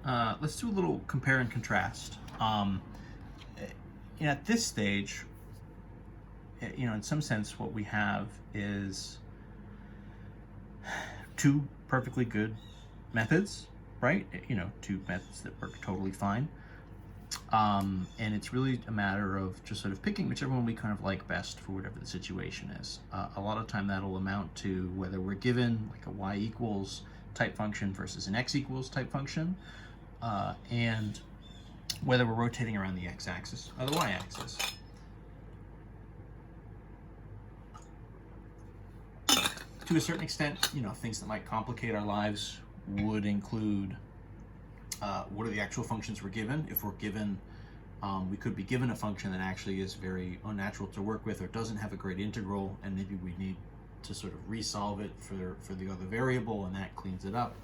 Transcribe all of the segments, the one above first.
let's do a little compare and contrast. At this stage, in some sense, what we have is two perfectly good methods, right? Two methods that work totally fine. And it's really a matter of just sort of picking whichever one we kind of like best for whatever the situation is. A lot of time that'll amount to whether we're given like a y equals type function versus an x equals type function, and whether we're rotating around the x-axis or the y-axis. To a certain extent, things that might complicate our lives would include what are the actual functions we're given. If we're given, we could be given a function that actually is very unnatural to work with or doesn't have a great integral, and maybe we need to sort of resolve it for the other variable, and that cleans it up,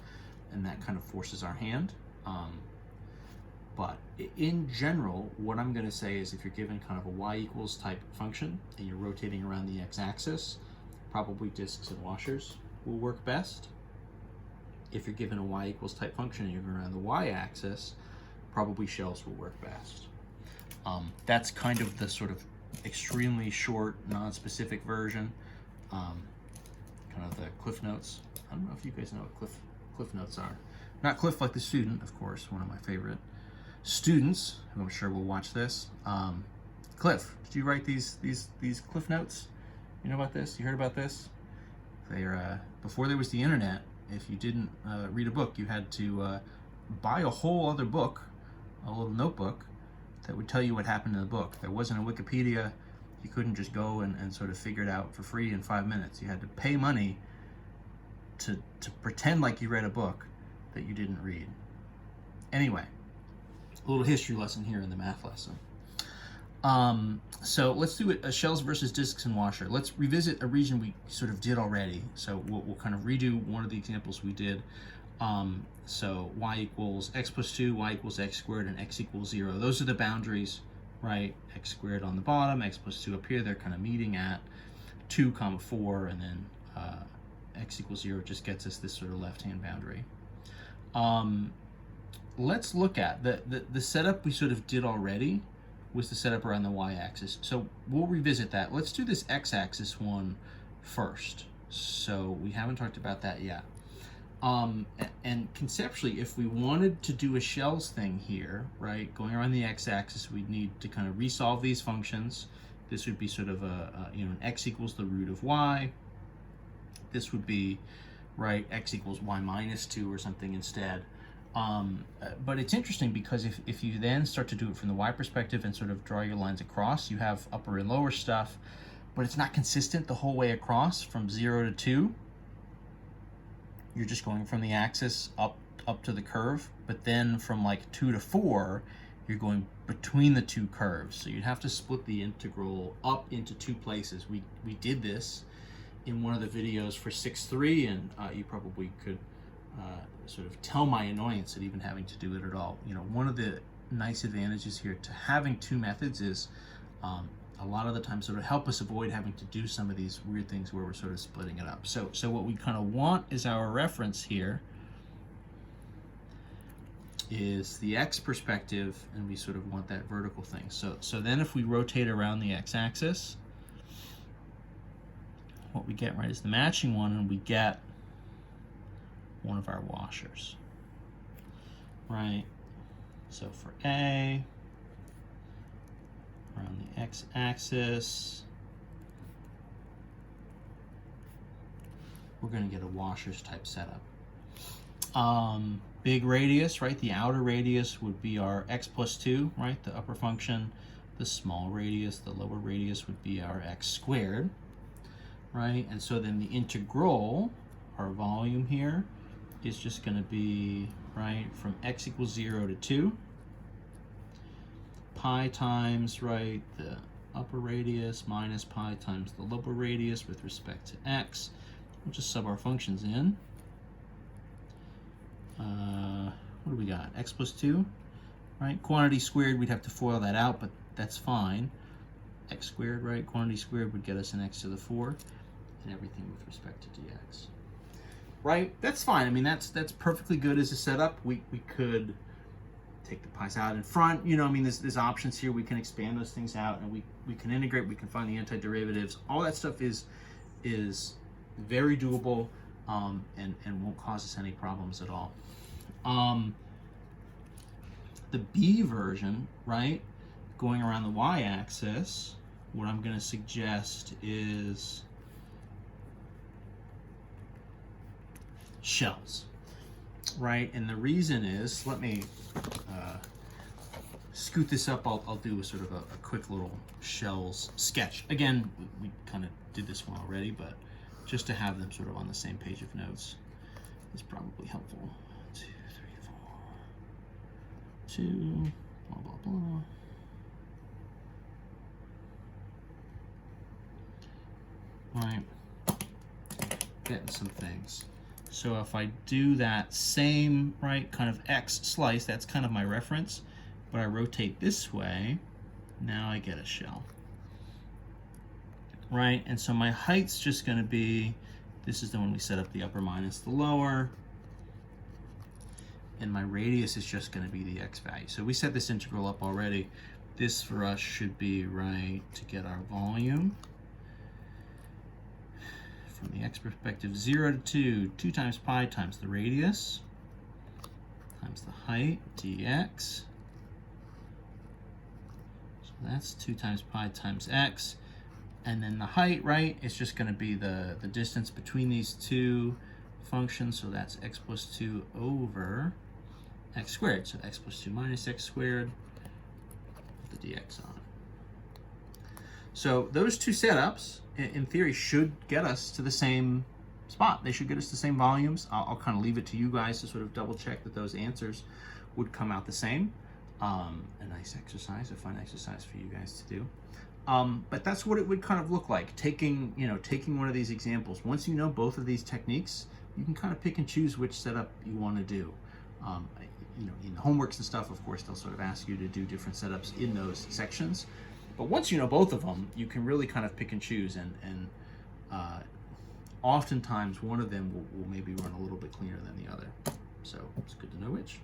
and that kind of forces our hand. But in general, what I'm going to say is if you're given kind of a y equals type function and you're rotating around the x-axis, probably disks and washers will work best. If you're given a y equals type function and you're going around the y-axis, probably shells will work best. That's kind of the sort of extremely short, non-specific version, kind of the Cliff Notes. I don't know if you guys know what Cliff Notes are. Not Cliff like the student, of course, one of my favorite students, who I'm sure will watch this. Cliff, did you write these Cliff Notes? You know about this? You heard about this? They're before there was the internet. If you didn't read a book, you had to buy a whole other book, a little notebook that would tell you what happened in the book. There wasn't a Wikipedia. You couldn't just go and sort of figure it out for free in 5 minutes. You had to pay money to pretend like you read a book that you didn't read. Anyway, a little history lesson here in the math lesson. So let's do a shells versus disks and washer. Let's revisit a region we sort of did already. So we'll kind of redo one of the examples we did. So y equals x plus 2, y equals x squared, and x equals 0. Those are the boundaries, right? X squared on the bottom, x plus 2 up here. They're kind of meeting at 2, 4, and then x equals 0 just gets us this sort of left-hand boundary. Let's look at the setup we sort of did already was the setup around the y-axis. So we'll revisit that. Let's do this x-axis one first. So we haven't talked about that yet. And conceptually, if we wanted to do a shells thing here, right, going around the x-axis, we'd need to kind of resolve these functions. This would be sort of an x equals the root of y. This would be, right, x equals y minus 2 or something instead. But it's interesting because if you then start to do it from the y perspective and sort of draw your lines across, you have upper and lower stuff, but it's not consistent the whole way across from 0 to 2. You're just going from the axis up to the curve, but then from like 2 to 4, you're going between the two curves. So you'd have to split the integral up into two places. We did this in one of the videos for 6.3, and you probably could sort of tell my annoyance at even having to do it at all. One of the nice advantages here to having two methods is a lot of the time sort of help us avoid having to do some of these weird things where we're sort of splitting it up. So what we kind of want is our reference here is the x perspective, and we sort of want that vertical thing. So then if we rotate around the x-axis, what we get, right, is the matching one, and we get one of our washers, right? So for A, around the x-axis, we're going to get a washers type setup. Big radius, right? The outer radius would be our x plus 2, right? The upper function. The small radius, the lower radius would be our x squared, right? And so then the integral, our volume here, is just going to be, right, from x equals 0 to 2, pi times, right, the upper radius minus pi times the lower radius with respect to x. We'll just sub our functions in. What do we got? X plus 2, right? Quantity squared, we'd have to FOIL that out, but that's fine. X squared, right? Quantity squared would get us an x to the 4, and everything with respect to dx. Right? That's fine. I mean, that's perfectly good as a setup. We could take the pi's out in front. You know, I mean, there's options here. We can expand those things out, and we can integrate. We can find the antiderivatives. All that stuff is very doable, and won't cause us any problems at all. The B version, right, going around the y-axis, what I'm going to suggest is shells, right? And the reason is, let me scoot this up. I'll do a sort of a quick little shells sketch. Again, we kind of did this one already, but just to have them sort of on the same page of notes is probably helpful. 2, 3, 4, 2, blah, blah, blah. Right, getting some things. So if I do that same, right, kind of X slice, that's kind of my reference, but I rotate this way, now I get a shell. Right, and so my height's just going to be, this is the one we set up the upper minus the lower, and my radius is just going to be the X value. So we set this integral up already. This for us should be, right, to get our volume. From the X perspective, 0 to 2, 2 times pi times the radius, times the height, dx. So that's 2 times pi times x. And then the height, right, is just going to be the distance between these two functions. So that's x plus 2 over x squared. So x plus 2 minus x squared with the dx on. So those two setups, in theory, should get us to the same spot. They should get us the same volumes. I'll kind of leave it to you guys to sort of double check that those answers would come out the same. A nice exercise, a fun exercise for you guys to do. But that's what it would kind of look like, taking one of these examples. Once you know both of these techniques, you can kind of pick and choose which setup you want to do. In the homeworks and stuff, of course, they'll sort of ask you to do different setups in those sections. But once you know both of them, you can really kind of pick and choose, and oftentimes one of them will maybe run a little bit cleaner than the other. So it's good to know which.